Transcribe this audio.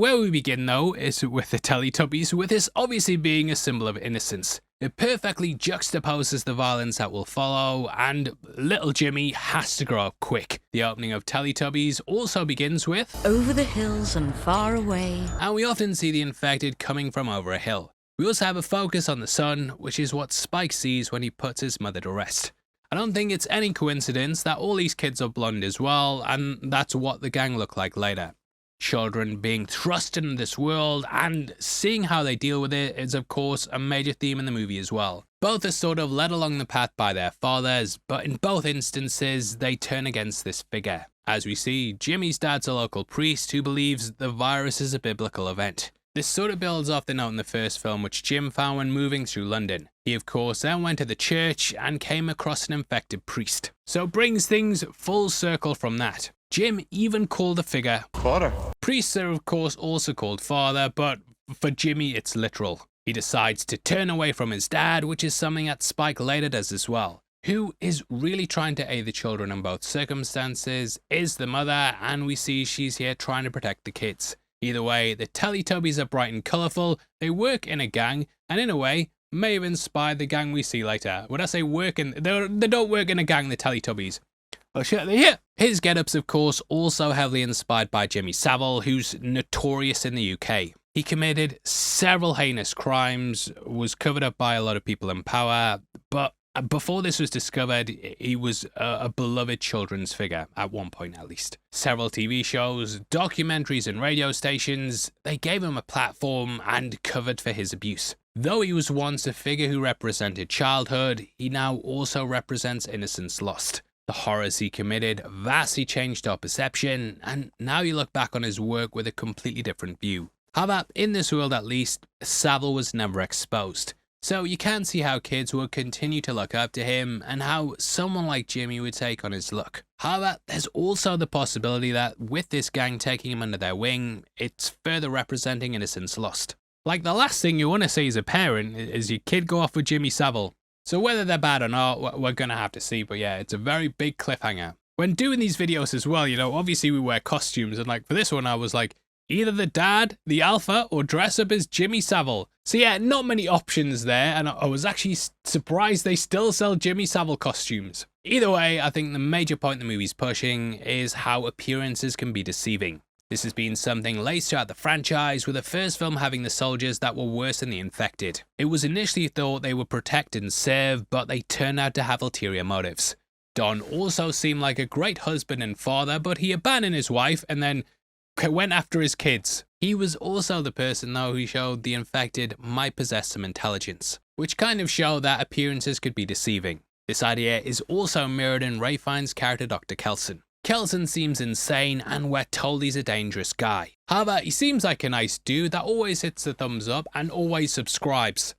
Where we begin though is with the Teletubbies, with this obviously being a symbol of innocence. It perfectly juxtaposes the violence that will follow, and little Jimmy has to grow up quick. The opening of Teletubbies also begins with "Over the hills and far away," and we often see the infected coming from over a hill. We also have a focus on the sun, which is what Spike sees when he puts his mother to rest. I don't think it's any coincidence that all these kids are blonde as well, and that's what the gang look like later. Children being thrust into this world and seeing how they deal with it is of course a major theme in the movie as well. Both are sort of led along the path by their fathers, but in both instances they turn against this figure. As we see, Jimmy's dad's a local priest who believes the virus is a biblical event. This sort of builds off the note in the first film which Jim found when moving through London. He of course then went to the church and came across an infected priest. So it brings things full circle from that. Jim even called the figure Father. Priests are of course also called father, but for Jimmy it's literal. He decides to turn away from his dad, which is something that Spike later does as well. Who is really trying to aid the children in both circumstances is the mother, and we see she's here trying to protect the kids. Either way, the Teletubbies are bright and colourful, they work in a gang, and in a way, may have inspired the gang we see later. When I say work in, they don't work in a gang, the Teletubbies. Oh shit, they're here! His get-ups, of course, also heavily inspired by Jimmy Savile, who's notorious in the UK. He committed several heinous crimes, was covered up by a lot of people in power, but before this was discovered, he was a beloved children's figure, at one point at least. Several TV shows, documentaries and radio stations, they gave him a platform and covered for his abuse. Though he was once a figure who represented childhood, he now also represents innocence lost. The horrors he committed vastly changed our perception, and now you look back on his work with a completely different view. However, in this world at least, Savile was never exposed. So you can see how kids would continue to look up to him and how someone like Jimmy would take on his look. However, there's also the possibility that with this gang taking him under their wing, it's further representing innocence lost. Like the last thing you want to see as a parent is your kid go off with Jimmy Savile. So whether they're bad or not, we're gonna have to see, but yeah, it's a very big cliffhanger. When doing these videos as well, you know, obviously we wear costumes, and like for this one I was like, either the dad, the alpha, or dress up as Jimmy Savile. So yeah, not many options there, and I was actually surprised they still sell Jimmy Savile costumes. Either way, I think the major point the movie's pushing is how appearances can be deceiving. This has been something laced throughout the franchise, with the first film having the soldiers that were worse than the infected. It was initially thought they would protect and serve, but they turned out to have ulterior motives. Don also seemed like a great husband and father, but he abandoned his wife and then went after his kids. He was also the person though who showed the infected might possess some intelligence, which kind of showed that appearances could be deceiving. This idea is also mirrored in Ray Fiennes' character Dr. Kelson. Kelson seems insane and we're told he's a dangerous guy. However, he seems like a nice dude that always hits the thumbs up and always subscribes.